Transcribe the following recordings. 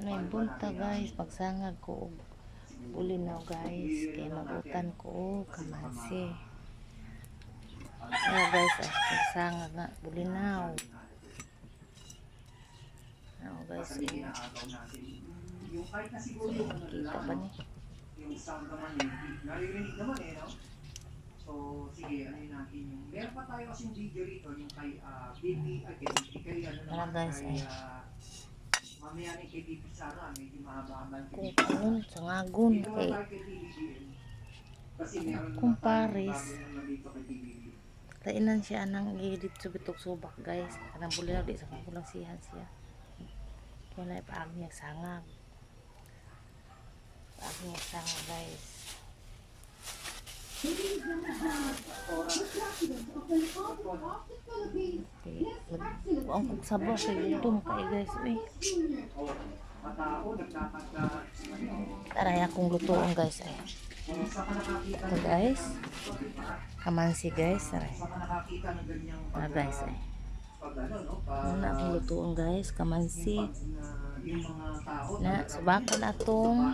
May bunta guys, pagsangag ko og bulinaw guys, kay magutan ko og kamansi. Ayan guys, pagsangag na bulinaw. Ayan guys, kita ba ni? Yung sound naman naririnig naman no? So, sige, ano yun natin yung... Meron pa tayo kasing video rito, yung kay Bibi, kay ano naman, kay... mamaya ni kay Bibi Sara, medyo mahaba-haba. Kung kanun, sangagun, kay... Kasi meron kung Paris, naman dito kay Bibi. lainan siya nang i-edit subitok subak guys. Kanang bulinaw, di sa kulang sihan siya. Kaya na ipaag niya sangag. Ipaag niya sangag guys. Ang kugsabaw kay gutom kay guys eh. Taray akong lutuon guys eh. Ito guys, kamansi guys. Taray guys eh. Ano akong lutuon guys, kamansi na subakan atong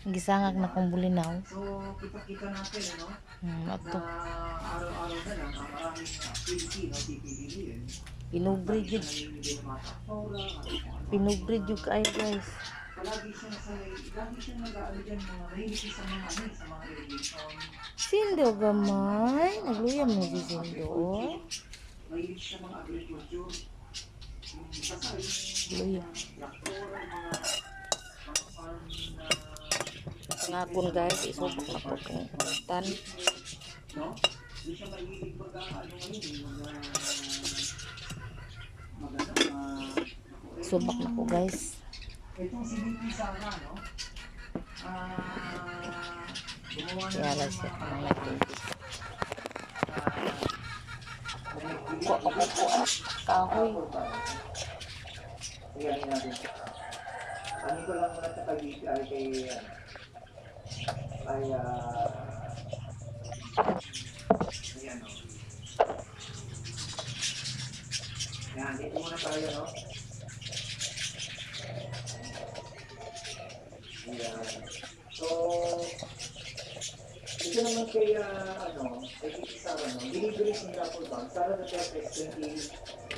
gisangag na kong bulinaw. So, kita-kita natin, ano? Ato. Araw-araw na lang, maraming activity, no? PPD, Pinubrid yun. Pinubrid yun kayo guys. Lagi siya nag-aano dyan, mahilig sa mga irrigation. Sindo gamay. Nagluyam mo si Sindo. Mahilig sa mga agriculture. Luyam. Traktor, mga farm na... Ngapon guys, isubok na po kong utan. No? Hindi siya mahilig mag-ano ngayon, Subak na po guys. Itong si Bibi Sara, no? Gumawa na Kaya siya ng nag-edit. Ako kahoy. Ayan natin. Ano ko lang muna sa kay ayan o. Yan, dito muna tayo, no? Ayan. So, ito naman kay, kay Sara, no? Delivery Singapore Bank. Sara the Chef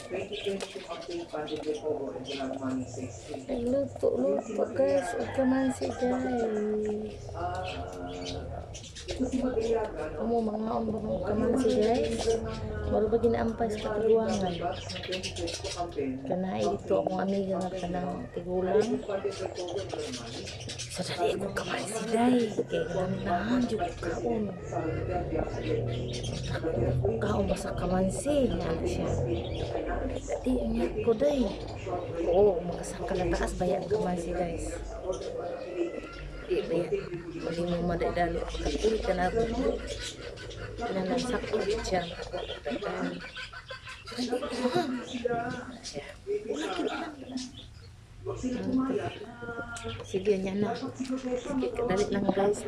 2022 campaign funded by Pogo and General Money 16. Luto guys. Ikamansi guys. Ito si Madriaga, no? Amo mga umbang kamansi guys. Wala ba ginaampay sa katiguangan? Kanay dito akong amiga nga kanang tigulang. Sa dali akong kamansi guys. Kaya kanang juga kaon. Kaon ba sa kamansi? Ano siya? Dati ang ko day. Oo, makasaka na taas bayan kamansi guys. Di ba yan? Hindi mo madadalo. Kapulit ka na ako. Nanasakit siya. Sige, yan na. Sige, dalit lang guys.